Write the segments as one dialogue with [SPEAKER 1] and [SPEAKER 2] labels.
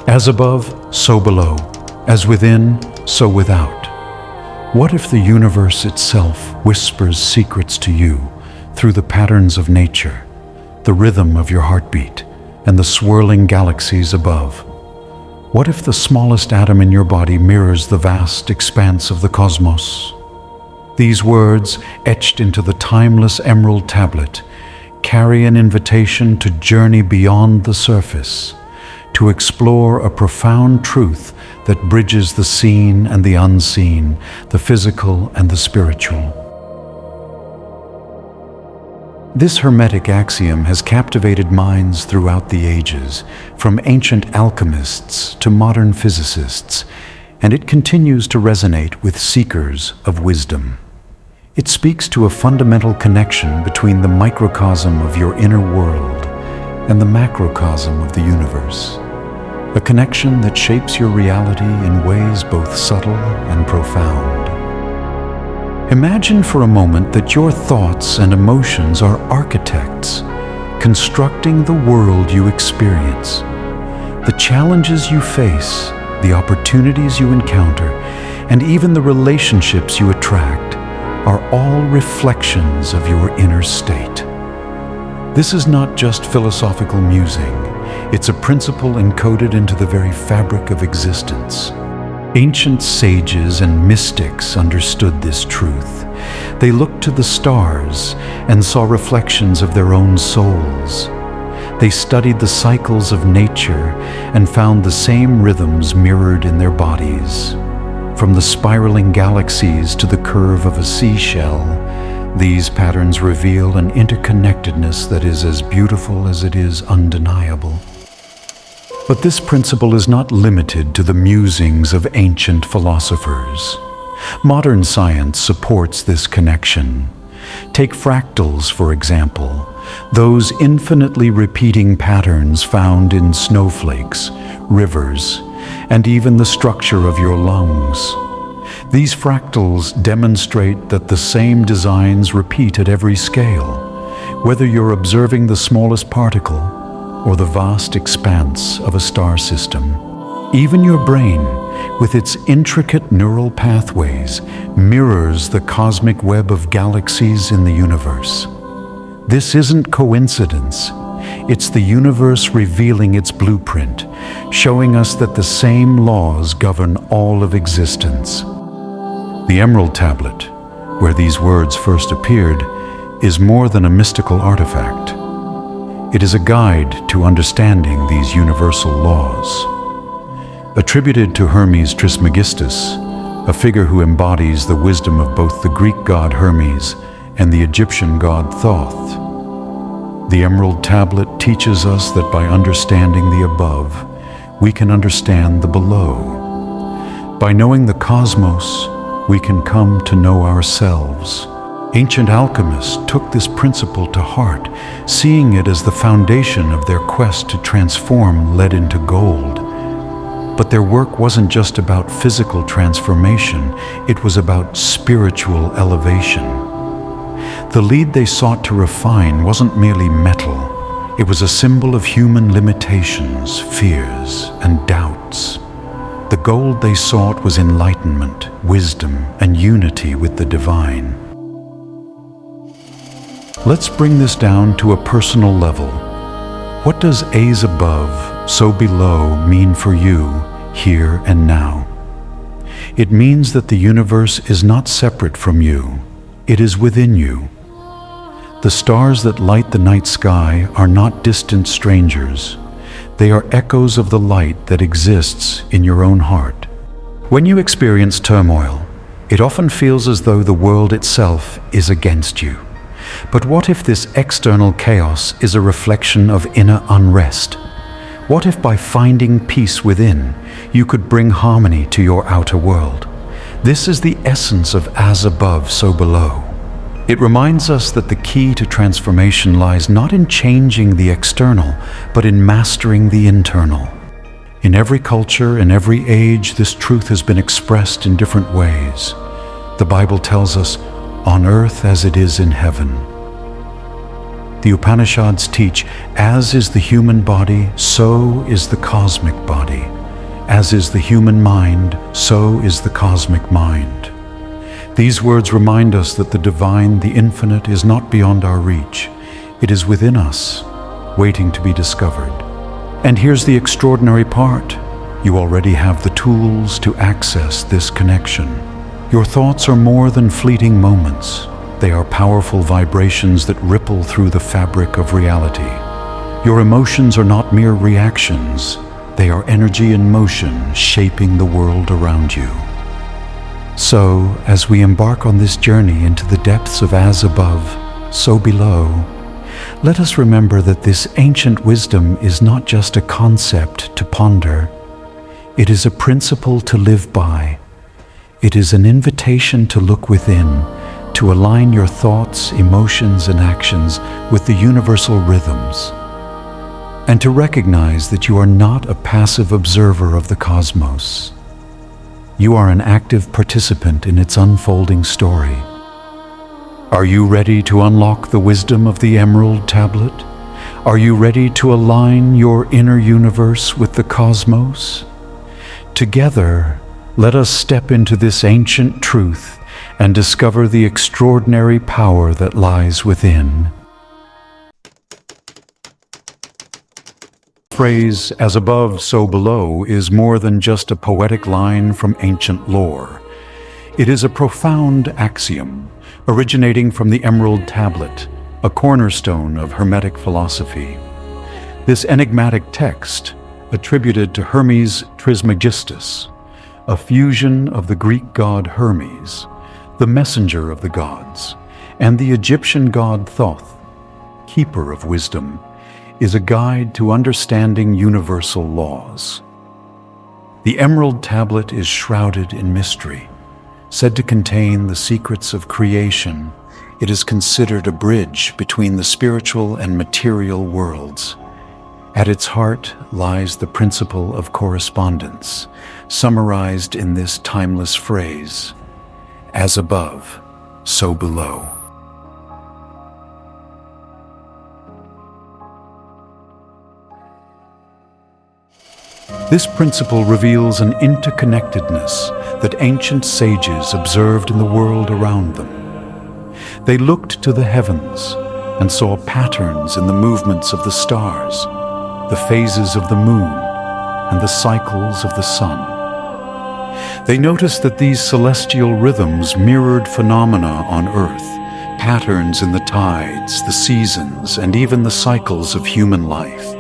[SPEAKER 1] As above, so below. As within, so without. What if the universe itself whispers secrets to you through the patterns of nature, the rhythm of your heartbeat, and the swirling galaxies above? What if the smallest atom in your body mirrors the vast expanse of the cosmos? These words, etched into the timeless emerald tablet, carry an invitation to journey beyond the surface, to explore a profound truth that bridges the seen and the unseen, the physical and the spiritual. This hermetic axiom has captivated minds throughout the ages, from ancient alchemists to modern physicists, and it continues to resonate with seekers of wisdom. It speaks to a fundamental connection between the microcosm of your inner world and the macrocosm of the universe. A connection that shapes your reality in ways both subtle and profound. Imagine for a moment that your thoughts and emotions are architects, constructing the world you experience. The challenges you face, the opportunities you encounter, and even the relationships you attract are all reflections of your inner state. This is not just philosophical musing. It's a principle encoded into the very fabric of existence. Ancient sages and mystics understood this truth. They looked to the stars and saw reflections of their own souls. They studied the cycles of nature and found the same rhythms mirrored in their bodies. From the spiraling galaxies to the curve of a seashell, these patterns reveal an interconnectedness that is as beautiful as it is undeniable. But this principle is not limited to the musings of ancient philosophers. Modern science supports this connection. Take fractals, for example, those infinitely repeating patterns found in snowflakes, rivers, and even the structure of your lungs. These fractals demonstrate that the same designs repeat at every scale, whether you're observing the smallest particle or the vast expanse of a star system. Even your brain, with its intricate neural pathways, mirrors the cosmic web of galaxies in the universe. This isn't coincidence. It's the universe revealing its blueprint, showing us that the same laws govern all of existence. The Emerald Tablet, where these words first appeared, is more than a mystical artifact. It is a guide to understanding these universal laws. Attributed to Hermes Trismegistus, a figure who embodies the wisdom of both the Greek god Hermes and the Egyptian god Thoth, the Emerald Tablet teaches us that by understanding the above, we can understand the below. By knowing the cosmos, we can come to know ourselves. Ancient alchemists took this principle to heart, seeing it as the foundation of their quest to transform lead into gold. But their work wasn't just about physical transformation, it was about spiritual elevation. The lead they sought to refine wasn't merely metal. It was a symbol of human limitations, fears, and doubts. The gold they sought was enlightenment, wisdom, and unity with the divine. Let's bring this down to a personal level. What does as above, so below mean for you, here and now? It means that the universe is not separate from you. It is within you. The stars that light the night sky are not distant strangers. They are echoes of the light that exists in your own heart. When you experience turmoil, it often feels as though the world itself is against you. But what if this external chaos is a reflection of inner unrest? What if by finding peace within, you could bring harmony to your outer world? This is the essence of as above, so below. It reminds us that the key to transformation lies not in changing the external, but in mastering the internal. In every culture, in every age, this truth has been expressed in different ways. The Bible tells us, "On earth as it is in heaven." The Upanishads teach, as is the human body, so is the cosmic body. As is the human mind, so is the cosmic mind. These words remind us that the divine, the infinite, is not beyond our reach. It is within us, waiting to be discovered. And here's the extraordinary part. You already have the tools to access this connection. Your thoughts are more than fleeting moments. They are powerful vibrations that ripple through the fabric of reality. Your emotions are not mere reactions. They are energy in motion, shaping the world around you. So, as we embark on this journey into the depths of as above, so below, let us remember that this ancient wisdom is not just a concept to ponder. It is a principle to live by. It is an invitation to look within, to align your thoughts, emotions, and actions with the universal rhythms, and to recognize that you are not a passive observer of the cosmos. You are an active participant in its unfolding story. Are you ready to unlock the wisdom of the Emerald Tablet? Are you ready to align your inner universe with the cosmos? Together, let us step into this ancient truth and discover the extraordinary power that lies within. The phrase, as above, so below, is more than just a poetic line from ancient lore. It is a profound axiom, originating from the Emerald Tablet, a cornerstone of Hermetic philosophy. This enigmatic text, attributed to Hermes Trismegistus, a fusion of the Greek god Hermes, the messenger of the gods, and the Egyptian god Thoth, keeper of wisdom, is a guide to understanding universal laws. The Emerald Tablet is shrouded in mystery. Said to contain the secrets of creation, it is considered a bridge between the spiritual and material worlds. At its heart lies the principle of correspondence, summarized in this timeless phrase, as above, so below. This principle reveals an interconnectedness that ancient sages observed in the world around them. They looked to the heavens and saw patterns in the movements of the stars, the phases of the moon, and the cycles of the sun. They noticed that these celestial rhythms mirrored phenomena on Earth, patterns in the tides, the seasons, and even the cycles of human life.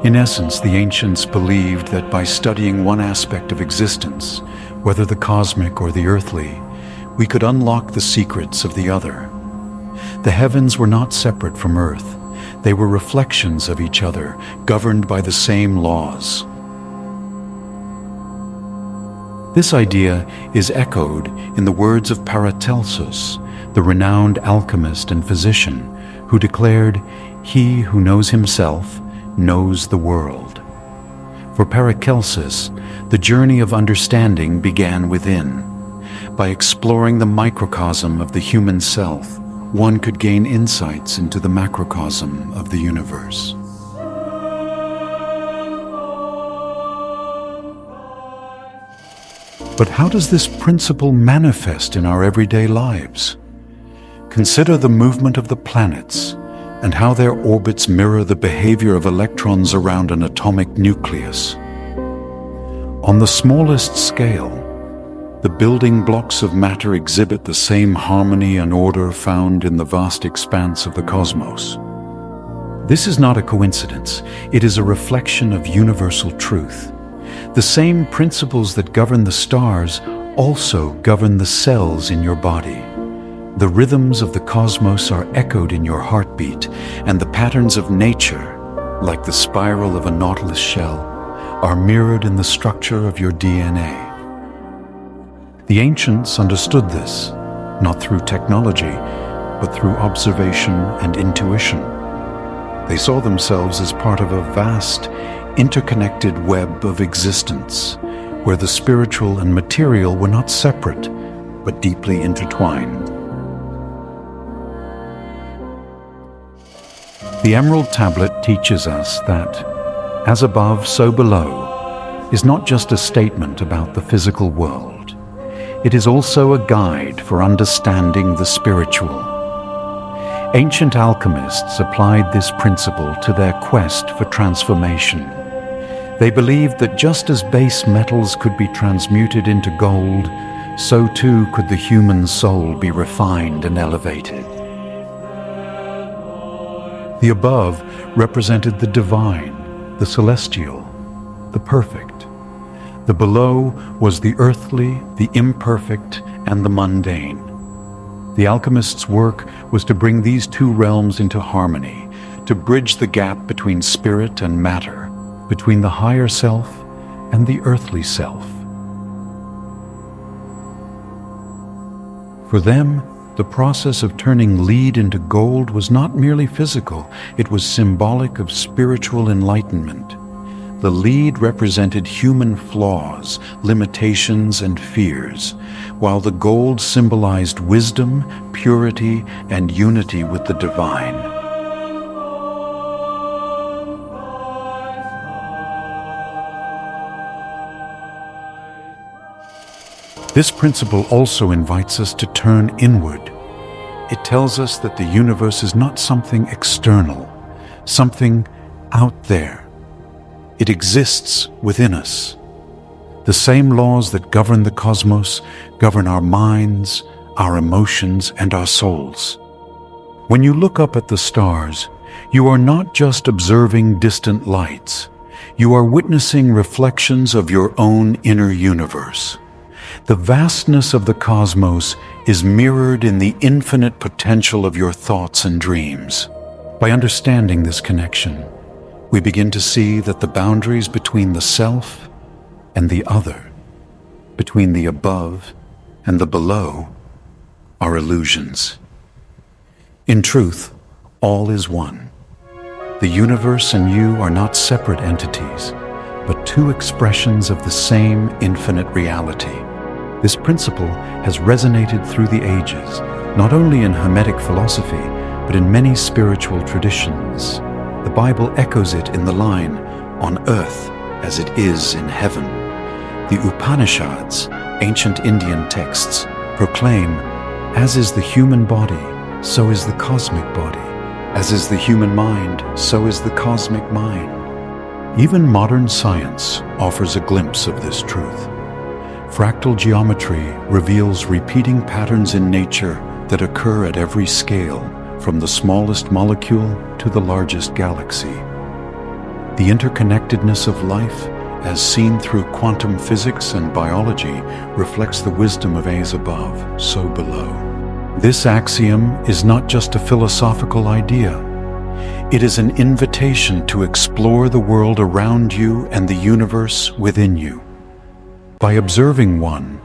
[SPEAKER 1] In essence, the ancients believed that by studying one aspect of existence, whether the cosmic or the earthly, we could unlock the secrets of the other. The heavens were not separate from Earth. They were reflections of each other, governed by the same laws. This idea is echoed in the words of Paracelsus, the renowned alchemist and physician, who declared, "He who knows himself knows the world." For Paracelsus, the journey of understanding began within. By exploring the microcosm of the human self, one could gain insights into the macrocosm of the universe. But how does this principle manifest in our everyday lives? Consider the movement of the planets and how their orbits mirror the behavior of electrons around an atomic nucleus. On the smallest scale, the building blocks of matter exhibit the same harmony and order found in the vast expanse of the cosmos. This is not a coincidence. It is a reflection of universal truth. The same principles that govern the stars also govern the cells in your body. The rhythms of the cosmos are echoed in your heartbeat, and the patterns of nature, like the spiral of a nautilus shell, are mirrored in the structure of your DNA. The ancients understood this, not through technology, but through observation and intuition. They saw themselves as part of a vast, interconnected web of existence, where the spiritual and material were not separate, but deeply intertwined. The Emerald Tablet teaches us that, as above, so below, is not just a statement about the physical world. It is also a guide for understanding the spiritual. Ancient alchemists applied this principle to their quest for transformation. They believed that just as base metals could be transmuted into gold, so too could the human soul be refined and elevated. The above represented the divine, the celestial, the perfect. The below was the earthly, the imperfect, and the mundane. The alchemist's work was to bring these two realms into harmony, to bridge the gap between spirit and matter, between the higher self and the earthly self. For them, the process of turning lead into gold was not merely physical, it was symbolic of spiritual enlightenment. The lead represented human flaws, limitations, and fears, while the gold symbolized wisdom, purity, and unity with the divine. This principle also invites us to turn inward. It tells us that the universe is not something external, something out there. It exists within us. The same laws that govern the cosmos govern our minds, our emotions, and our souls. When you look up at the stars, you are not just observing distant lights. You are witnessing reflections of your own inner universe. The vastness of the cosmos is mirrored in the infinite potential of your thoughts and dreams. By understanding this connection, we begin to see that the boundaries between the self and the other, between the above and the below, are illusions. In truth, all is one. The universe and you are not separate entities, but two expressions of the same infinite reality. This principle has resonated through the ages, not only in Hermetic philosophy, but in many spiritual traditions. The Bible echoes it in the line, "On earth as it is in heaven." The Upanishads, ancient Indian texts, proclaim, "As is the human body, so is the cosmic body. As is the human mind, so is the cosmic mind." Even modern science offers a glimpse of this truth. Fractal geometry reveals repeating patterns in nature that occur at every scale, from the smallest molecule to the largest galaxy. The interconnectedness of life, as seen through quantum physics and biology, reflects the wisdom of as above, so below. This axiom is not just a philosophical idea. It is an invitation to explore the world around you and the universe within you. By observing one,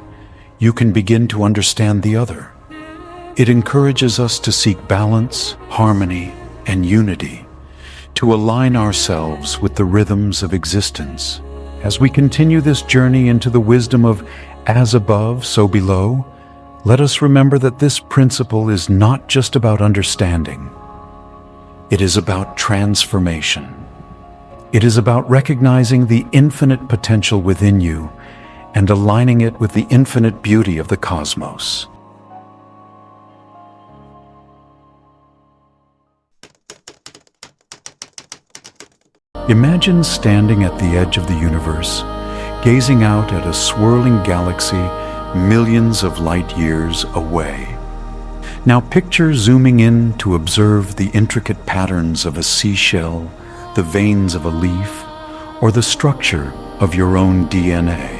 [SPEAKER 1] you can begin to understand the other. It encourages us to seek balance, harmony, and unity, to align ourselves with the rhythms of existence. As we continue this journey into the wisdom of as above, so below, let us remember that this principle is not just about understanding. It is about transformation. It is about recognizing the infinite potential within you and aligning it with the infinite beauty of the cosmos. Imagine standing at the edge of the universe, gazing out at a swirling galaxy millions of light years away. Now picture zooming in to observe the intricate patterns of a seashell, the veins of a leaf, or the structure of your own DNA.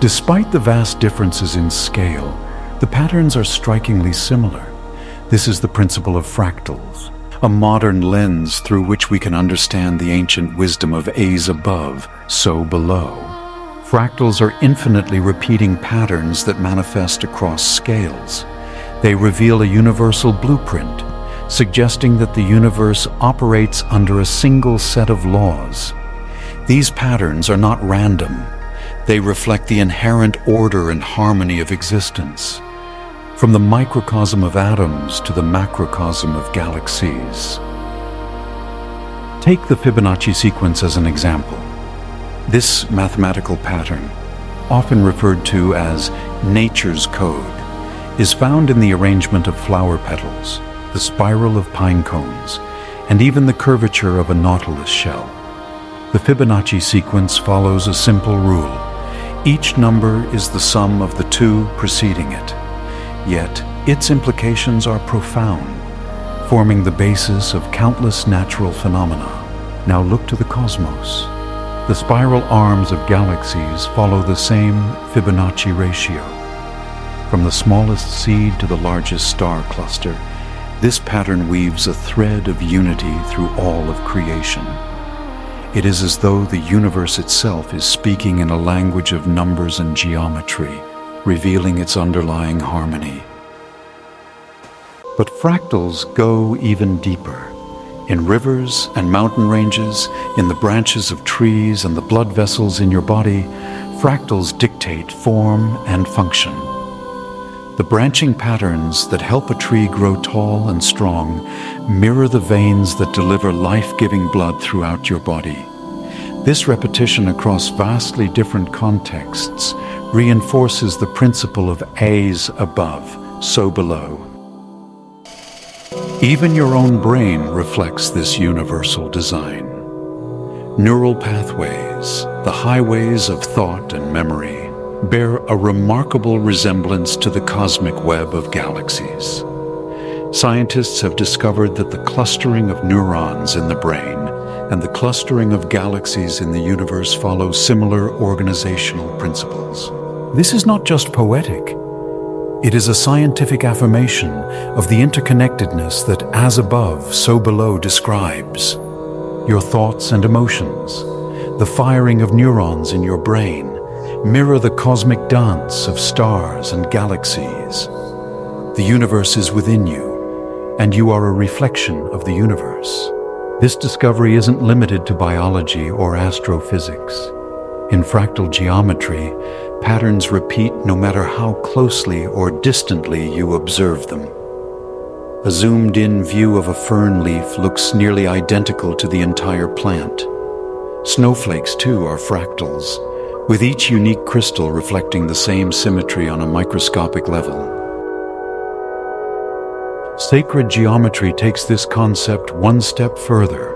[SPEAKER 1] Despite the vast differences in scale, the patterns are strikingly similar. This is the principle of fractals, a modern lens through which we can understand the ancient wisdom of as above, so below. Fractals are infinitely repeating patterns that manifest across scales. They reveal a universal blueprint, suggesting that the universe operates under a single set of laws. These patterns are not random. They reflect the inherent order and harmony of existence, from the microcosm of atoms to the macrocosm of galaxies. Take the Fibonacci sequence as an example. This mathematical pattern, often referred to as nature's code, is found in the arrangement of flower petals, the spiral of pine cones, and even the curvature of a nautilus shell. The Fibonacci sequence follows a simple rule. Each number is the sum of the two preceding it, yet its implications are profound, forming the basis of countless natural phenomena. Now look to the cosmos. The spiral arms of galaxies follow the same Fibonacci ratio. From the smallest seed to the largest star cluster, this pattern weaves a thread of unity through all of creation. It is as though the universe itself is speaking in a language of numbers and geometry, revealing its underlying harmony. But fractals go even deeper. In rivers and mountain ranges, in the branches of trees and the blood vessels in your body, fractals dictate form and function. The branching patterns that help a tree grow tall and strong mirror the veins that deliver life-giving blood throughout your body. This repetition across vastly different contexts reinforces the principle of as above, so below. Even your own brain reflects this universal design. Neural pathways, the highways of thought and memory, bear a remarkable resemblance to the cosmic web of galaxies. Scientists have discovered that the clustering of neurons in the brain and the clustering of galaxies in the universe follow similar organizational principles. This is not just poetic. It is a scientific affirmation of the interconnectedness that as above, so below describes. Your thoughts and emotions, the firing of neurons in your brain, mirror the cosmic dance of stars and galaxies. The universe is within you, and you are a reflection of the universe. This discovery isn't limited to biology or astrophysics. In fractal geometry, patterns repeat no matter how closely or distantly you observe them. A zoomed-in view of a fern leaf looks nearly identical to the entire plant. Snowflakes, too, are fractals, with each unique crystal reflecting the same symmetry on a microscopic level. Sacred geometry takes this concept one step further,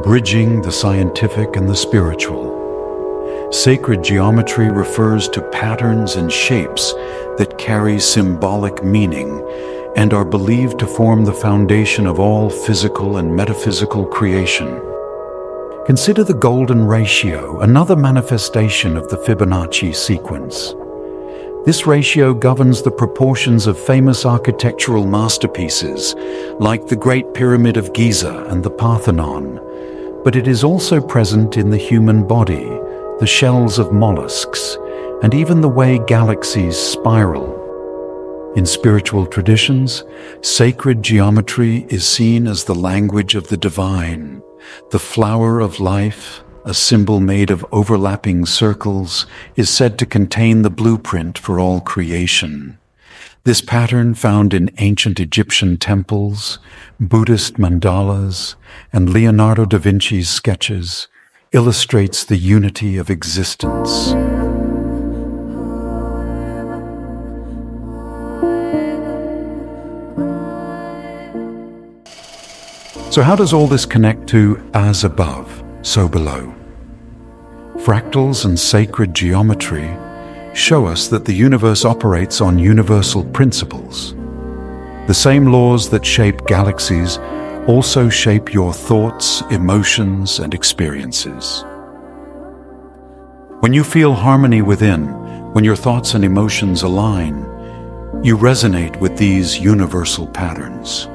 [SPEAKER 1] bridging the scientific and the spiritual. Sacred geometry refers to patterns and shapes that carry symbolic meaning and are believed to form the foundation of all physical and metaphysical creation. Consider the golden ratio, another manifestation of the Fibonacci sequence. This ratio governs the proportions of famous architectural masterpieces like the Great Pyramid of Giza and the Parthenon, but it is also present in the human body, the shells of mollusks, and even the way galaxies spiral. In spiritual traditions, sacred geometry is seen as the language of the divine. The flower of life, a symbol made of overlapping circles, is said to contain the blueprint for all creation. This pattern, found in ancient Egyptian temples, Buddhist mandalas, and Leonardo da Vinci's sketches, illustrates the unity of existence. So how does all this connect to as above, so below? Fractals and sacred geometry show us that the universe operates on universal principles. The same laws that shape galaxies also shape your thoughts, emotions, and experiences. When you feel harmony within, when your thoughts and emotions align, you resonate with these universal patterns.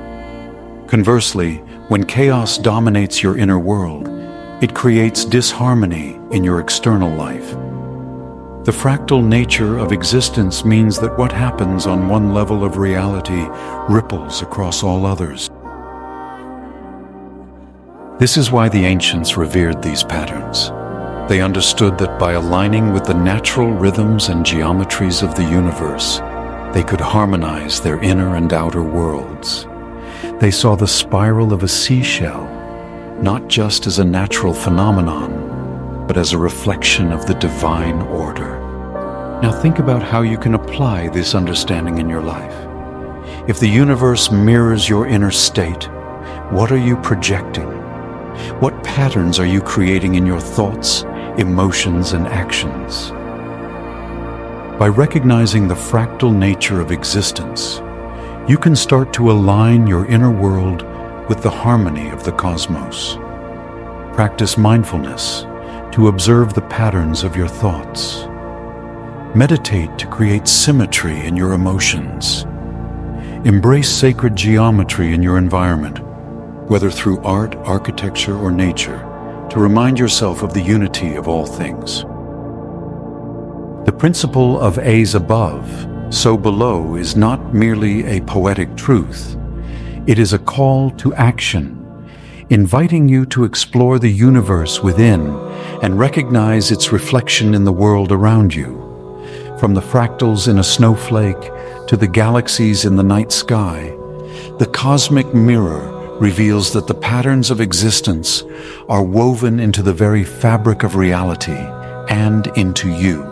[SPEAKER 1] Conversely, when chaos dominates your inner world, it creates disharmony in your external life. The fractal nature of existence means that what happens on one level of reality ripples across all others. This is why the ancients revered these patterns. They understood that by aligning with the natural rhythms and geometries of the universe, they could harmonize their inner and outer worlds. They saw the spiral of a seashell, not just as a natural phenomenon, but as a reflection of the divine order. Now think about how you can apply this understanding in your life. If the universe mirrors your inner state, what are you projecting? What patterns are you creating in your thoughts, emotions, and actions? By recognizing the fractal nature of existence, you can start to align your inner world with the harmony of the cosmos. Practice mindfulness to observe the patterns of your thoughts. Meditate to create symmetry in your emotions. Embrace sacred geometry in your environment, whether through art, architecture, or nature, to remind yourself of the unity of all things. The principle of as above, so below is not merely a poetic truth. It is a call to action, inviting you to explore the universe within and recognize its reflection in the world around you. From the fractals in a snowflake to the galaxies in the night sky, the cosmic mirror reveals that the patterns of existence are woven into the very fabric of reality and into you.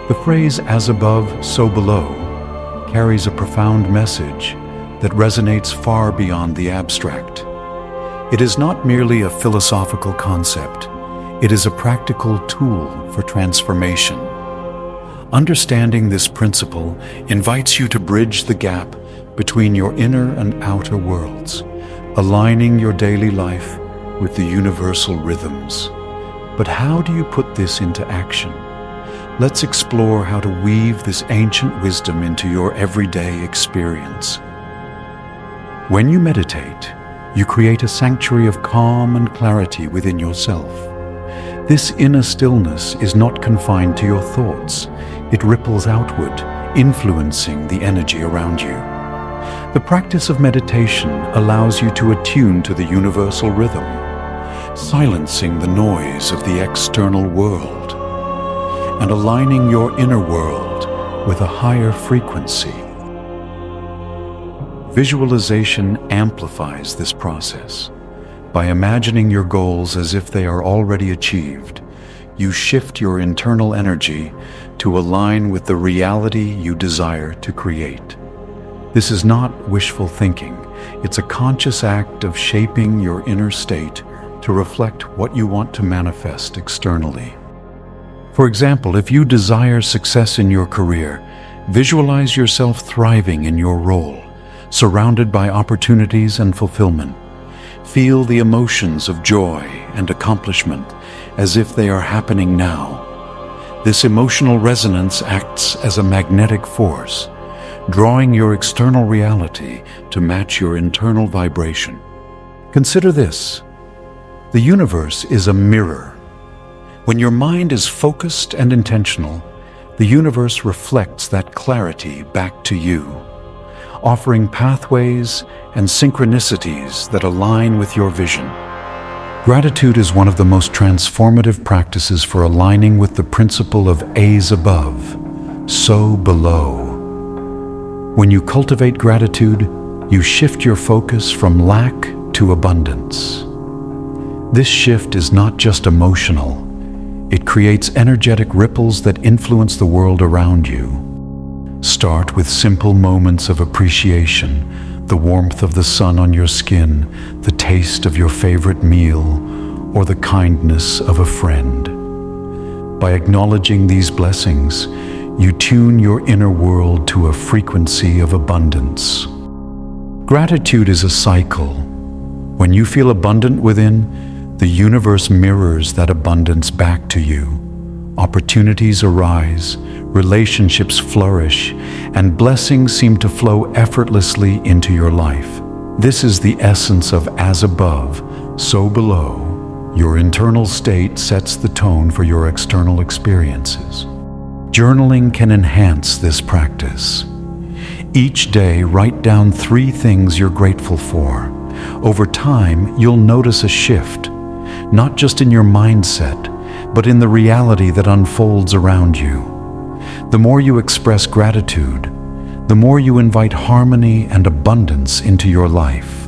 [SPEAKER 1] The phrase "as above, so below" carries a profound message that resonates far beyond the abstract. It is not merely a philosophical concept, it is a practical tool for transformation. Understanding this principle invites you to bridge the gap between your inner and outer worlds, aligning your daily life with the universal rhythms. But how do you put this into action? Let's explore how to weave this ancient wisdom into your everyday experience. When you meditate, you create a sanctuary of calm and clarity within yourself. This inner stillness is not confined to your thoughts. It ripples outward, influencing the energy around you. The practice of meditation allows you to attune to the universal rhythm, silencing the noise of the external world and aligning your inner world with a higher frequency. Visualization amplifies this process. By imagining your goals as if they are already achieved, you shift your internal energy to align with the reality you desire to create. This is not wishful thinking. It's a conscious act of shaping your inner state to reflect what you want to manifest externally. For example, if you desire success in your career, visualize yourself thriving in your role, surrounded by opportunities and fulfillment. Feel the emotions of joy and accomplishment as if they are happening now. This emotional resonance acts as a magnetic force, drawing your external reality to match your internal vibration. Consider this: the universe is a mirror. When your mind is focused and intentional, the universe reflects that clarity back to you, offering pathways and synchronicities that align with your vision. Gratitude is one of the most transformative practices for aligning with the principle of as above, so below. When you cultivate gratitude, you shift your focus from lack to abundance. This shift is not just emotional. It creates energetic ripples that influence the world around you. Start with simple moments of appreciation, the warmth of the sun on your skin, the taste of your favorite meal, or the kindness of a friend. By acknowledging these blessings, you tune your inner world to a frequency of abundance. Gratitude is a cycle. When you feel abundant within, the universe mirrors that abundance back to you. Opportunities arise, relationships flourish, and blessings seem to flow effortlessly into your life. This is the essence of as above, so below. Your internal state sets the tone for your external experiences. Journaling can enhance this practice. Each day, write down 3 things you're grateful for. Over time, you'll notice a shift, not just in your mindset, but in the reality that unfolds around you. The more you express gratitude, the more you invite harmony and abundance into your life.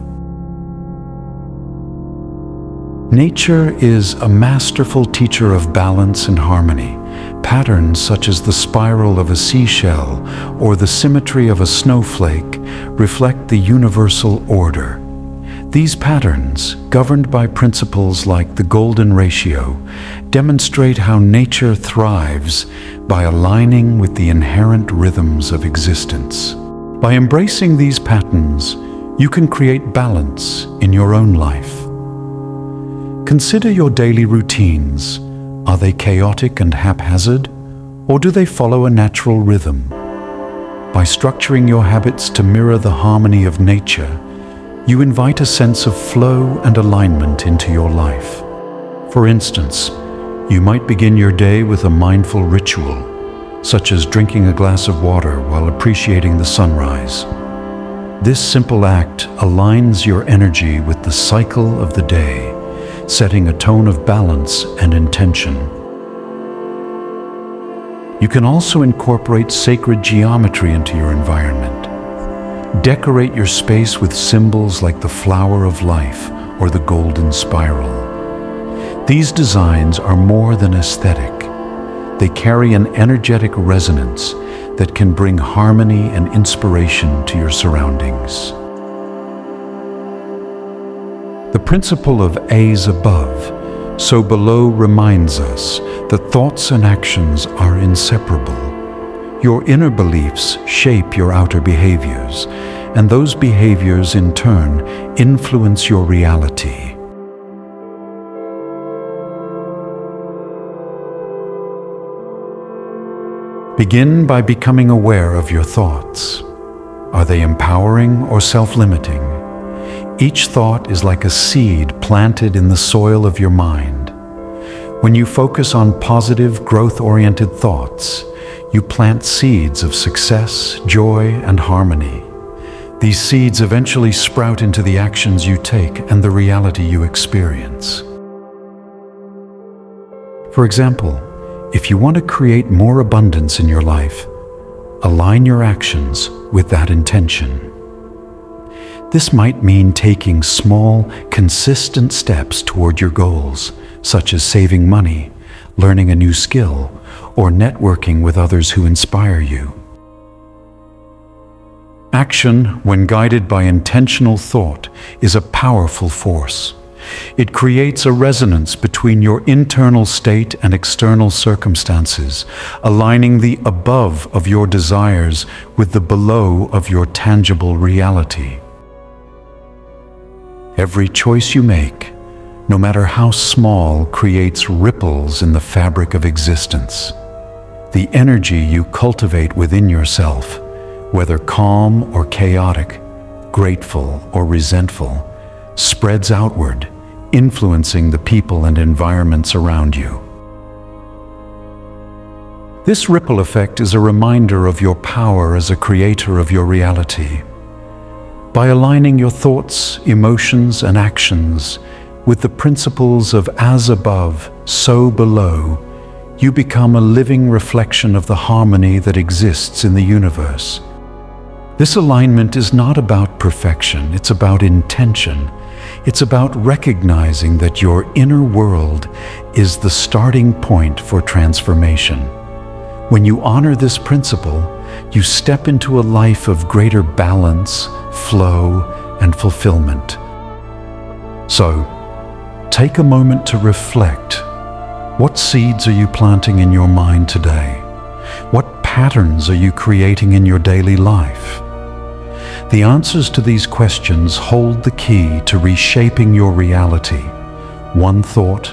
[SPEAKER 1] Nature is a masterful teacher of balance and harmony. Patterns such as the spiral of a seashell or the symmetry of a snowflake reflect the universal order. These patterns, governed by principles like the golden ratio, demonstrate how nature thrives by aligning with the inherent rhythms of existence. By embracing these patterns, you can create balance in your own life. Consider your daily routines. Are they chaotic and haphazard, or do they follow a natural rhythm? By structuring your habits to mirror the harmony of nature, you invite a sense of flow and alignment into your life. For instance, you might begin your day with a mindful ritual, such as drinking a glass of water while appreciating the sunrise. This simple act aligns your energy with the cycle of the day, setting a tone of balance and intention. You can also incorporate sacred geometry into your environment. Decorate your space with symbols like the flower of life or the golden spiral. These designs are more than aesthetic. They carry an energetic resonance that can bring harmony and inspiration to your surroundings. The principle of as above, so below reminds us that thoughts and actions are inseparable. Your inner beliefs shape your outer behaviors, and those behaviors in turn influence your reality. Begin by becoming aware of your thoughts. Are they empowering or self-limiting? Each thought is like a seed planted in the soil of your mind. When you focus on positive, growth-oriented thoughts, you plant seeds of success, joy, and harmony. These seeds eventually sprout into the actions you take and the reality you experience. For example, if you want to create more abundance in your life, align your actions with that intention. This might mean taking small, consistent steps toward your goals, such as saving money, learning a new skill, or networking with others who inspire you. Action, when guided by intentional thought, is a powerful force. It creates a resonance between your internal state and external circumstances, aligning the above of your desires with the below of your tangible reality. Every choice you make, no matter how small, creates ripples in the fabric of existence. The energy you cultivate within yourself, whether calm or chaotic, grateful or resentful, spreads outward, influencing the people and environments around you. This ripple effect is a reminder of your power as a creator of your reality. By aligning your thoughts, emotions, and actions with the principles of as above, so below, you become a living reflection of the harmony that exists in the universe. This alignment is not about perfection, it's about intention. It's about recognizing that your inner world is the starting point for transformation. When you honor this principle, you step into a life of greater balance, flow, and fulfillment. So, take a moment to reflect. What seeds are you planting in your mind today? What patterns are you creating in your daily life? The answers to these questions hold the key to reshaping your reality, one thought,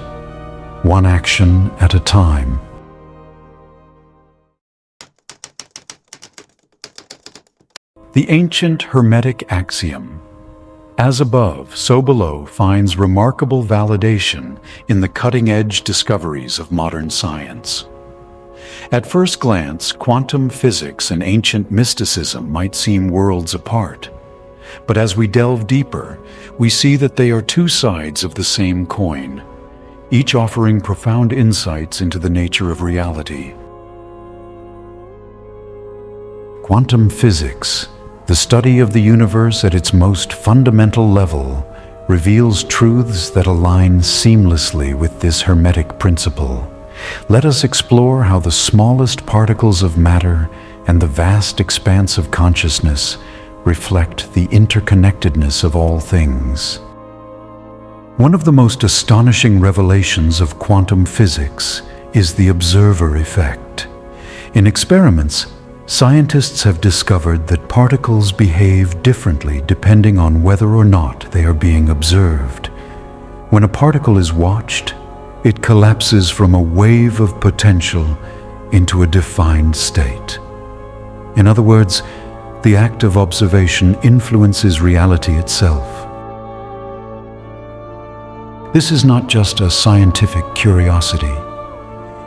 [SPEAKER 1] one action at a time. The ancient Hermetic axiom, as above, so below, finds remarkable validation in the cutting-edge discoveries of modern science. At first glance, quantum physics and ancient mysticism might seem worlds apart. But as we delve deeper, we see that they are two sides of the same coin. each offering profound insights into the nature of reality. Quantum physics, the study of the universe at its most fundamental level, reveals truths that align seamlessly with this hermetic principle. Let us explore how the smallest particles of matter and the vast expanse of consciousness reflect the interconnectedness of all things. One of the most astonishing revelations of quantum physics is the observer effect. In experiments, scientists have discovered that particles behave differently depending on whether or not they are being observed. When a particle is watched, it collapses from a wave of potential into a defined state. In other words, the act of observation influences reality itself. This is not just a scientific curiosity.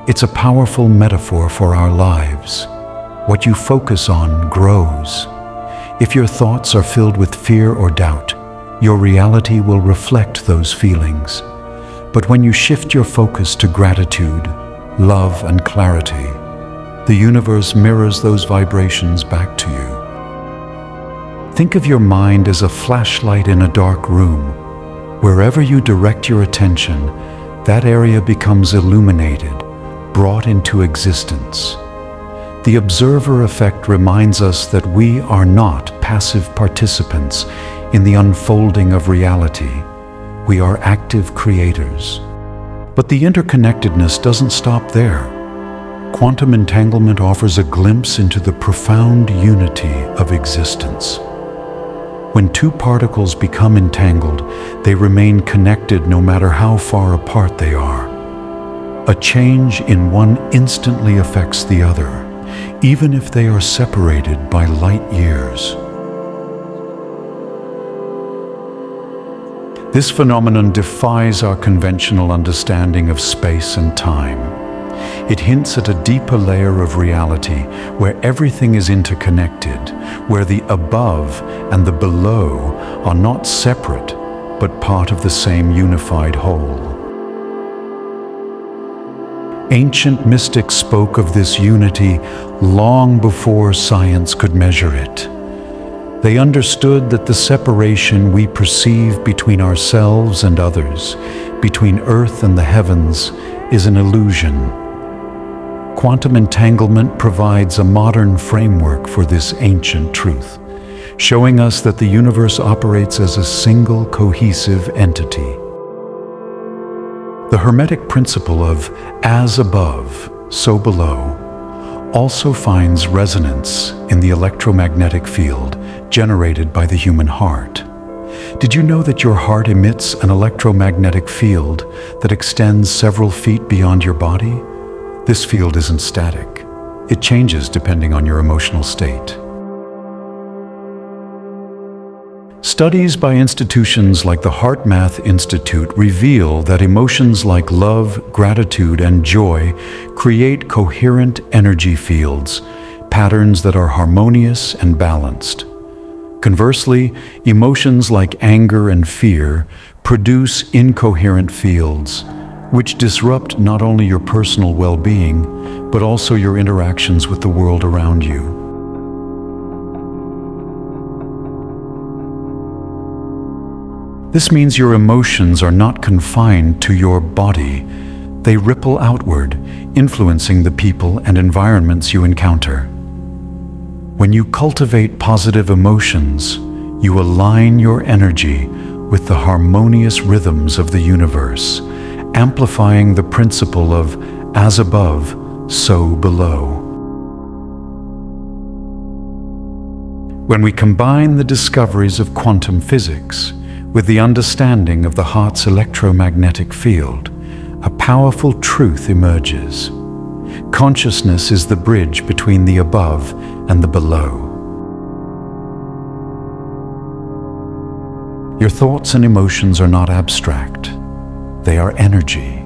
[SPEAKER 1] It's a powerful metaphor for our lives. What you focus on grows. If your thoughts are filled with fear or doubt, your reality will reflect those feelings. But when you shift your focus to gratitude, love, and clarity, the universe mirrors those vibrations back to you. Think of your mind as a flashlight in a dark room. Wherever you direct your attention, that area becomes illuminated, brought into existence. The observer effect reminds us that we are not passive participants in the unfolding of reality. We are active creators. But the interconnectedness doesn't stop there. Quantum entanglement offers a glimpse into the profound unity of existence. When two particles become entangled, they remain connected no matter how far apart they are. A change in one instantly affects the other, even if they are separated by light years. This phenomenon defies our conventional understanding of space and time. It hints at a deeper layer of reality where everything is interconnected, where the above and the below are not separate, but part of the same unified whole. Ancient mystics spoke of this unity long before science could measure it. They understood that the separation we perceive between ourselves and others, between earth and the heavens, is an illusion. Quantum entanglement provides a modern framework for this ancient truth, showing us that the universe operates as a single cohesive entity. The Hermetic principle of as above, so below also finds resonance in the electromagnetic field generated by the human heart. Did you know that your heart emits an electromagnetic field that extends several feet beyond your body? This field isn't static. It changes depending on your emotional state. Studies by institutions like the HeartMath Institute reveal that emotions like love, gratitude, and joy create coherent energy fields, patterns that are harmonious and balanced. Conversely, emotions like anger and fear produce incoherent fields, which disrupt not only your personal well-being, but also your interactions with the world around you. This means your emotions are not confined to your body. They ripple outward, influencing the people and environments you encounter. When you cultivate positive emotions, you align your energy with the harmonious rhythms of the universe, amplifying the principle of as above, so below. When we combine the discoveries of quantum physics with the understanding of the heart's electromagnetic field, a powerful truth emerges. Consciousness is the bridge between the above and the below. Your thoughts and emotions are not abstract. They are energy.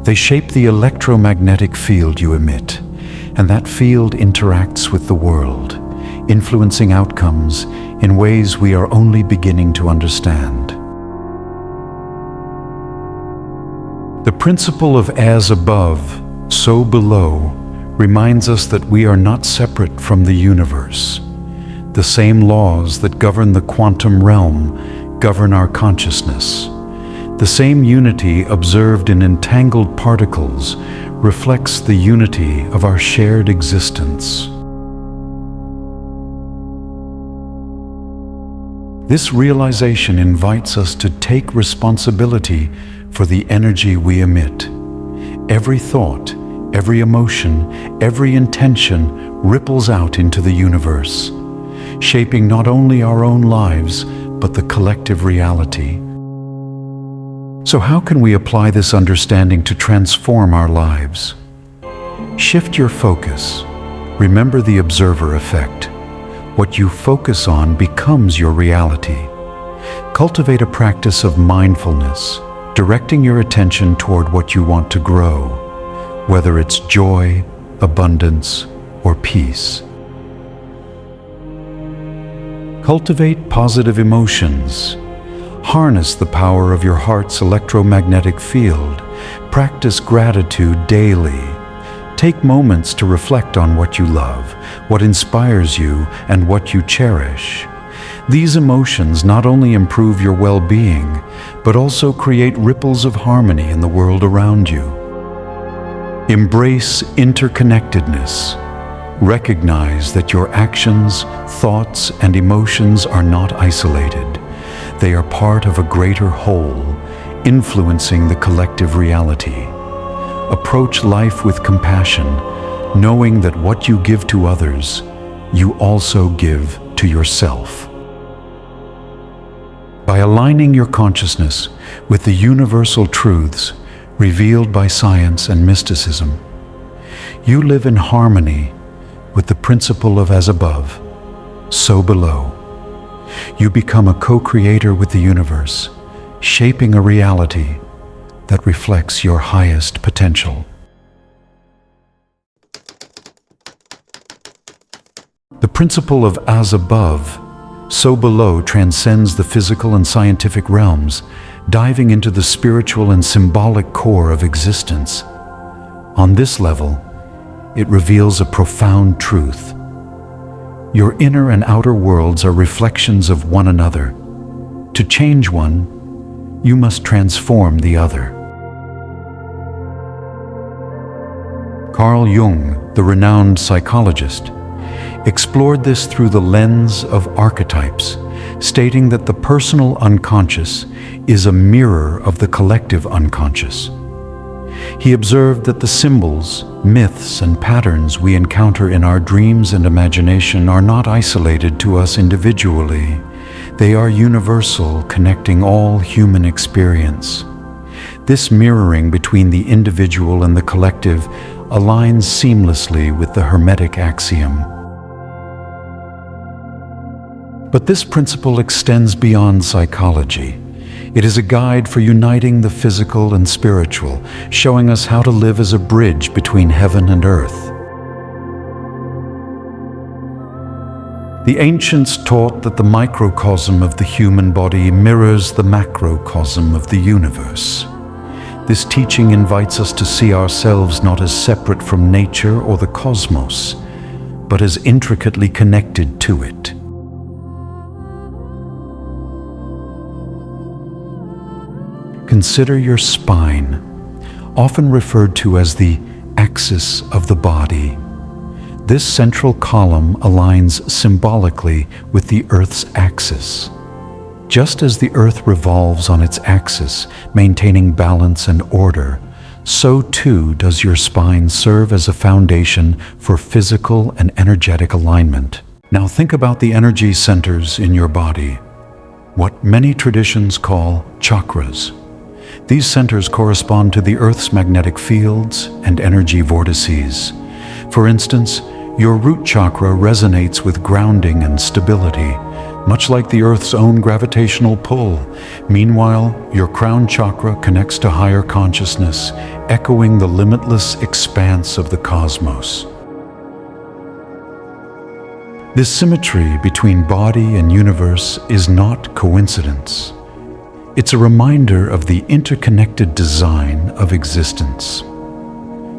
[SPEAKER 1] They shape the electromagnetic field you emit, and that field interacts with the world, influencing outcomes in ways we are only beginning to understand. The principle of as above, so below reminds us that we are not separate from the universe. The same laws that govern the quantum realm govern our consciousness. The same unity observed in entangled particles reflects the unity of our shared existence. This realization invites us to take responsibility for the energy we emit. Every thought, every emotion, every intention ripples out into the universe, shaping not only our own lives, but the collective reality. So how can we apply this understanding to transform our lives? Shift your focus. Remember the observer effect. What you focus on becomes your reality. Cultivate a practice of mindfulness, directing your attention toward what you want to grow, whether it's joy, abundance, or peace. Cultivate positive emotions. Harness the power of your heart's electromagnetic field. Practice gratitude daily. Take moments to reflect on what you love, what inspires you, and what you cherish. These emotions not only improve your well-being, but also create ripples of harmony in the world around you. Embrace interconnectedness. Recognize that your actions, thoughts, and emotions are not isolated. They are part of a greater whole, influencing the collective reality. Approach life with compassion, knowing that what you give to others, you also give to yourself. By aligning your consciousness with the universal truths revealed by science and mysticism, you live in harmony with the principle of as above, so below. You become a co-creator with the universe, shaping a reality that reflects your highest potential. The principle of as above, so below transcends the physical and scientific realms, diving into the spiritual and symbolic core of existence. On this level, it reveals a profound truth. Your inner and outer worlds are reflections of one another. To change one, you must transform the other. Carl Jung, the renowned psychologist, explored this through the lens of archetypes, stating that the personal unconscious is a mirror of the collective unconscious. He observed that the symbols, myths, and patterns we encounter in our dreams and imagination are not isolated to us individually. They are universal, connecting all human experience. This mirroring between the individual and the collective aligns seamlessly with the Hermetic axiom. But this principle extends beyond psychology. It is a guide for uniting the physical and spiritual, showing us how to live as a bridge between heaven and earth. The ancients taught that the microcosm of the human body mirrors the macrocosm of the universe. This teaching invites us to see ourselves not as separate from nature or the cosmos, but as intricately connected to it. Consider your spine, often referred to as the axis of the body. This central column aligns symbolically with the Earth's axis. Just as the Earth revolves on its axis, maintaining balance and order, so too does your spine serve as a foundation for physical and energetic alignment. Now think about the energy centers in your body, what many traditions call chakras. These centers correspond to the Earth's magnetic fields and energy vortices. For instance, your root chakra resonates with grounding and stability, much like the Earth's own gravitational pull. Meanwhile, your crown chakra connects to higher consciousness, echoing the limitless expanse of the cosmos. This symmetry between body and universe is not coincidence. It's a reminder of the interconnected design of existence.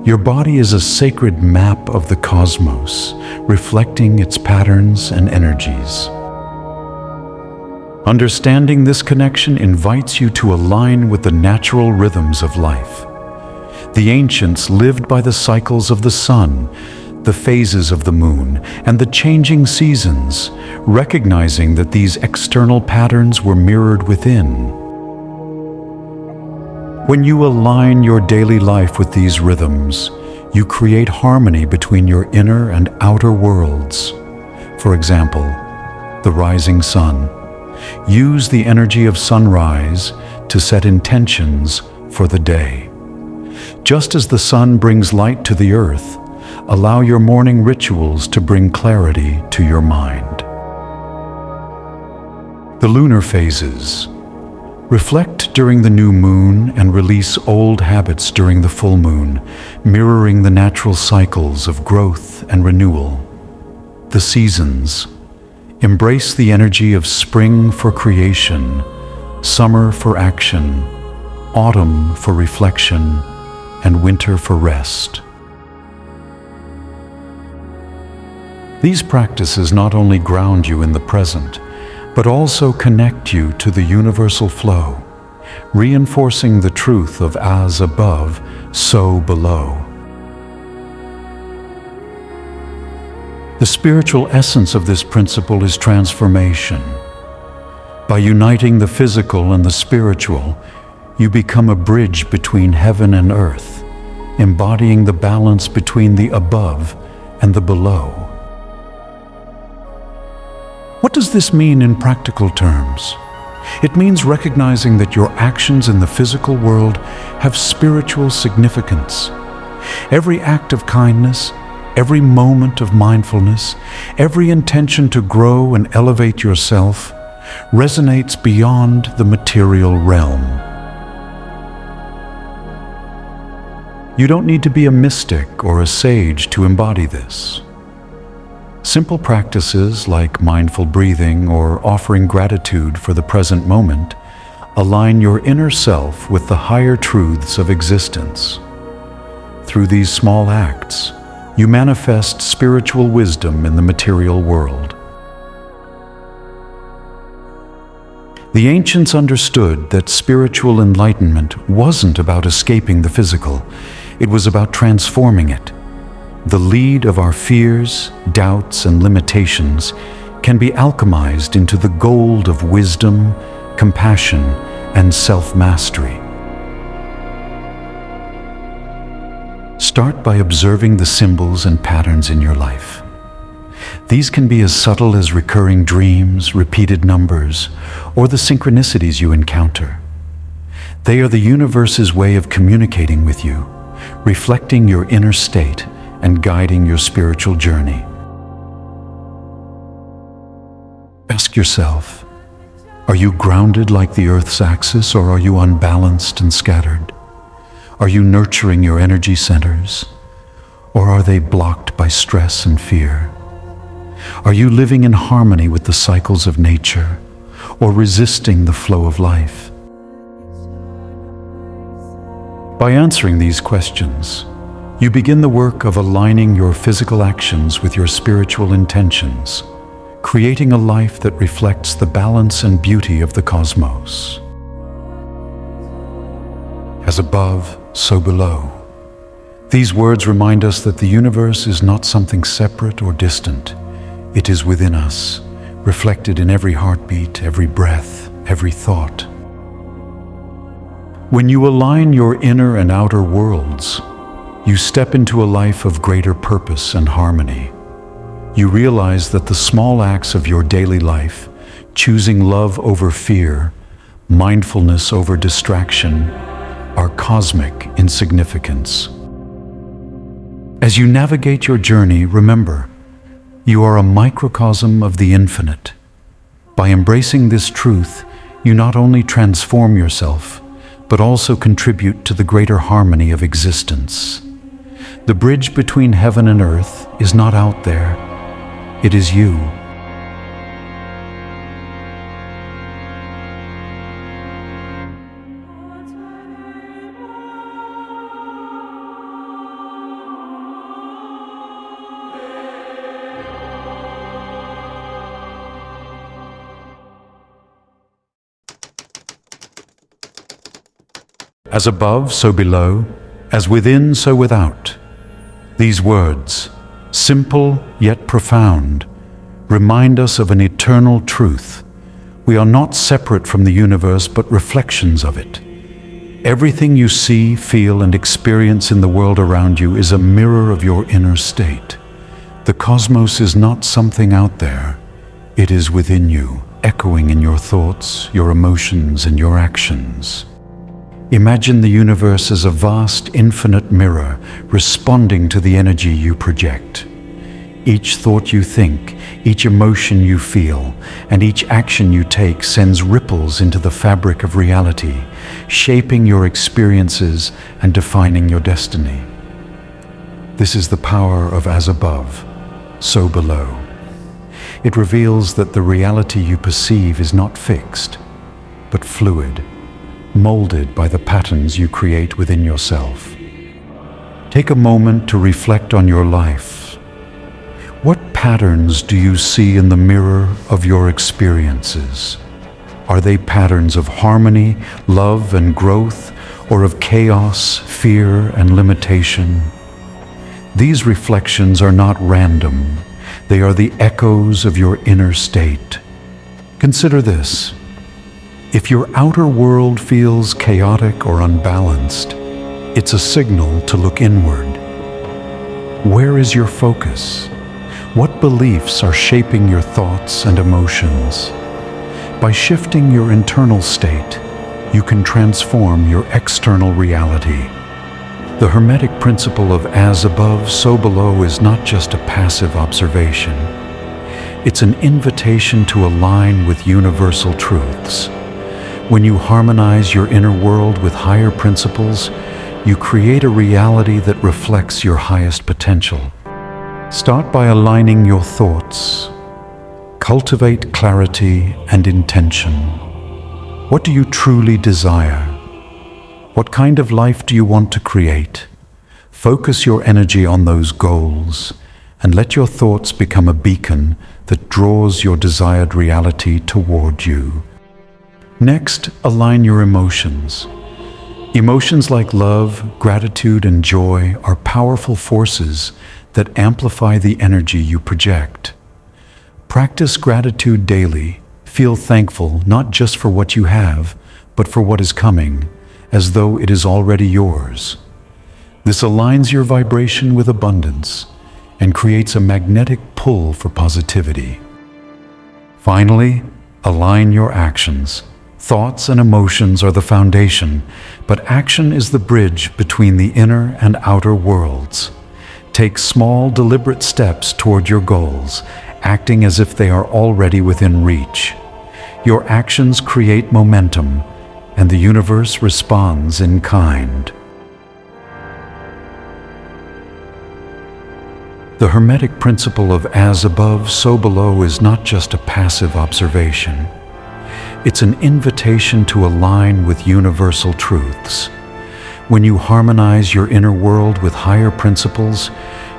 [SPEAKER 1] Your body is a sacred map of the cosmos, reflecting its patterns and energies. Understanding this connection invites you to align with the natural rhythms of life. The ancients lived by the cycles of the sun, the phases of the moon, and the changing seasons, recognizing that these external patterns were mirrored within. When you align your daily life with these rhythms, you create harmony between your inner and outer worlds. For example, the rising sun. Use the energy of sunrise to set intentions for the day. Just as the sun brings light to the earth, allow your morning rituals to bring clarity to your mind. The lunar phases. Reflect during the new moon and release old habits during the full moon, mirroring the natural cycles of growth and renewal. The seasons. Embrace the energy of spring for creation, summer for action, autumn for reflection, and winter for rest. These practices not only ground you in the present, but also connect you to the universal flow, reinforcing the truth of as above, so below. The spiritual essence of this principle is transformation. By uniting the physical and the spiritual, you become a bridge between heaven and earth, embodying the balance between the above and the below. What does this mean in practical terms? It means recognizing that your actions in the physical world have spiritual significance. Every act of kindness, every moment of mindfulness, every intention to grow and elevate yourself resonates beyond the material realm. You don't need to be a mystic or a sage to embody this. Simple practices like mindful breathing or offering gratitude for the present moment align your inner self with the higher truths of existence. Through these small acts, you manifest spiritual wisdom in the material world. The ancients understood that spiritual enlightenment wasn't about escaping the physical, it was about transforming it. The lead of our fears, doubts, and limitations can be alchemized into the gold of wisdom, compassion, and self-mastery. Start by observing the symbols and patterns in your life. These can be as subtle as recurring dreams, repeated numbers, or the synchronicities you encounter. They are the universe's way of communicating with you, reflecting your inner state and guiding your spiritual journey. Ask yourself, are you grounded like the Earth's axis, or are you unbalanced and scattered? Are you nurturing your energy centers, or are they blocked by stress and fear? Are you living in harmony with the cycles of nature, or resisting the flow of life? By answering these questions, you begin the work of aligning your physical actions with your spiritual intentions, creating a life that reflects the balance and beauty of the cosmos. As above, so below. These words remind us that the universe is not something separate or distant. It is within us, reflected in every heartbeat, every breath, every thought. When you align your inner and outer worlds, you step into a life of greater purpose and harmony. You realize that the small acts of your daily life, choosing love over fear, mindfulness over distraction, are cosmic in significance. As you navigate your journey, remember, you are a microcosm of the infinite. By embracing this truth, you not only transform yourself, but also contribute to the greater harmony of existence. The bridge between heaven and earth is not out there, it is you. As above, so below, as within, so without. These words, simple yet profound, remind us of an eternal truth. We are not separate from the universe, but reflections of it. Everything you see, feel, and experience in the world around you is a mirror of your inner state. The cosmos is not something out there. It is within you, echoing in your thoughts, your emotions, and your actions. Imagine the universe as a vast, infinite mirror responding to the energy you project. Each thought you think, each emotion you feel, and each action you take sends ripples into the fabric of reality, shaping your experiences and defining your destiny. This is the power of as above, so below. It reveals that the reality you perceive is not fixed, but fluid, molded by the patterns you create within yourself. Take a moment to reflect on your life. What patterns do you see in the mirror of your experiences? Are they patterns of harmony, love, and growth, or of chaos, fear, and limitation? These reflections are not random. They are the echoes of your inner state. Consider this. If your outer world feels chaotic or unbalanced, it's a signal to look inward. Where is your focus? What beliefs are shaping your thoughts and emotions? By shifting your internal state, you can transform your external reality. The Hermetic principle of as above, so below is not just a passive observation. It's an invitation to align with universal truths. When you harmonize your inner world with higher principles, you create a reality that reflects your highest potential. Start by aligning your thoughts. Cultivate clarity and intention. What do you truly desire? What kind of life do you want to create? Focus your energy on those goals and let your thoughts become a beacon that draws your desired reality toward you. Next, align your emotions. Emotions like love, gratitude, and joy are powerful forces that amplify the energy you project. Practice gratitude daily. Feel thankful not just for what you have, but for what is coming, as though it is already yours. This aligns your vibration with abundance and creates a magnetic pull for positivity. Finally, align your actions. Thoughts and emotions are the foundation, but action is the bridge between the inner and outer worlds. Take small, deliberate steps toward your goals, acting as if they are already within reach. Your actions create momentum, and the universe responds in kind. The Hermetic principle of as above, so below is not just a passive observation. It's an invitation to align with universal truths. When you harmonize your inner world with higher principles,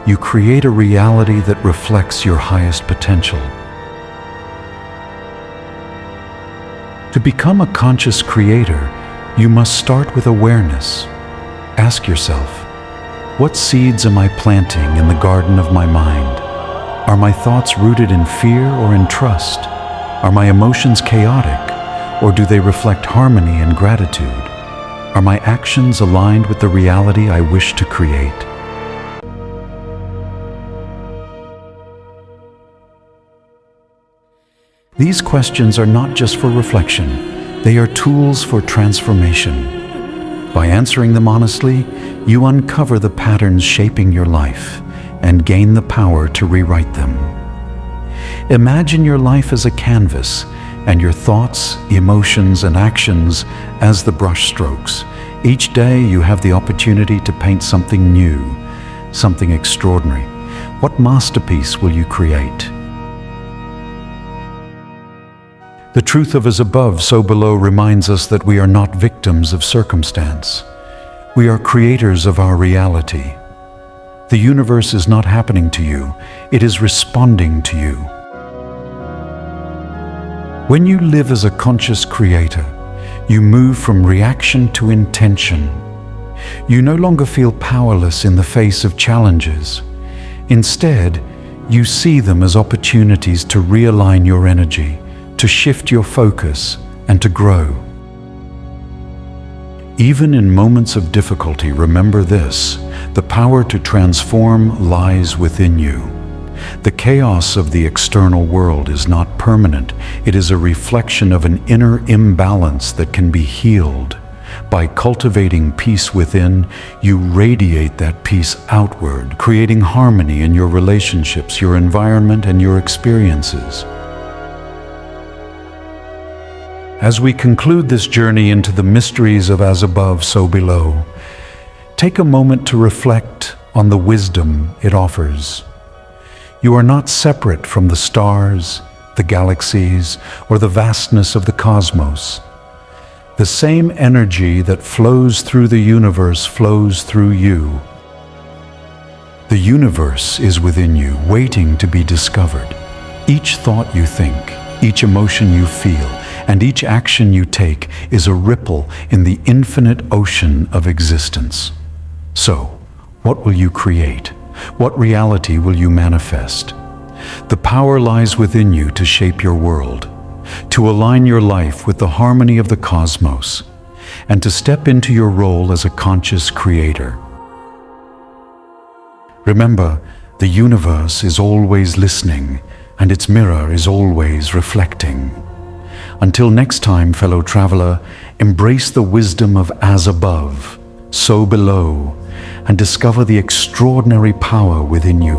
[SPEAKER 1] you create a reality that reflects your highest potential. To become a conscious creator, you must start with awareness. Ask yourself, what seeds am I planting in the garden of my mind? Are my thoughts rooted in fear or in trust? Are my emotions chaotic, or do they reflect harmony and gratitude? Are my actions aligned with the reality I wish to create? These questions are not just for reflection, they are tools for transformation. By answering them honestly, you uncover the patterns shaping your life and gain the power to rewrite them. Imagine your life as a canvas, and your thoughts, emotions, and actions as the brushstrokes. Each day you have the opportunity to paint something new, something extraordinary. What masterpiece will you create? The truth of as above, so below reminds us that we are not victims of circumstance. We are creators of our reality. The universe is not happening to you, it is responding to you. When you live as a conscious creator, You move from reaction to intention. You no longer feel powerless in the face of challenges. Instead, you see them as opportunities to realign your energy, to shift your focus, and to grow. Even in moments of difficulty, remember this: the power to transform lies within you. The chaos of the external world is not permanent. It is a reflection of an inner imbalance that can be healed. By cultivating peace within, you radiate that peace outward, creating harmony in your relationships, your environment, and your experiences. As we conclude this journey into the mysteries of as above, so below, take a moment to reflect on the wisdom it offers. You are not separate from the stars, the galaxies, or the vastness of the cosmos. The same energy that flows through the universe flows through you. The universe is within you, waiting to be discovered. Each thought you think, each emotion you feel, and each action you take is a ripple in the infinite ocean of existence. So, what will you create? What reality will you manifest? The power lies within you to shape your world, to align your life with the harmony of the cosmos, and to step into your role as a conscious creator. Remember, the universe is always listening, and its mirror is always reflecting. Until next time, fellow traveler, embrace the wisdom of as above, so below, and discover the extraordinary power within you.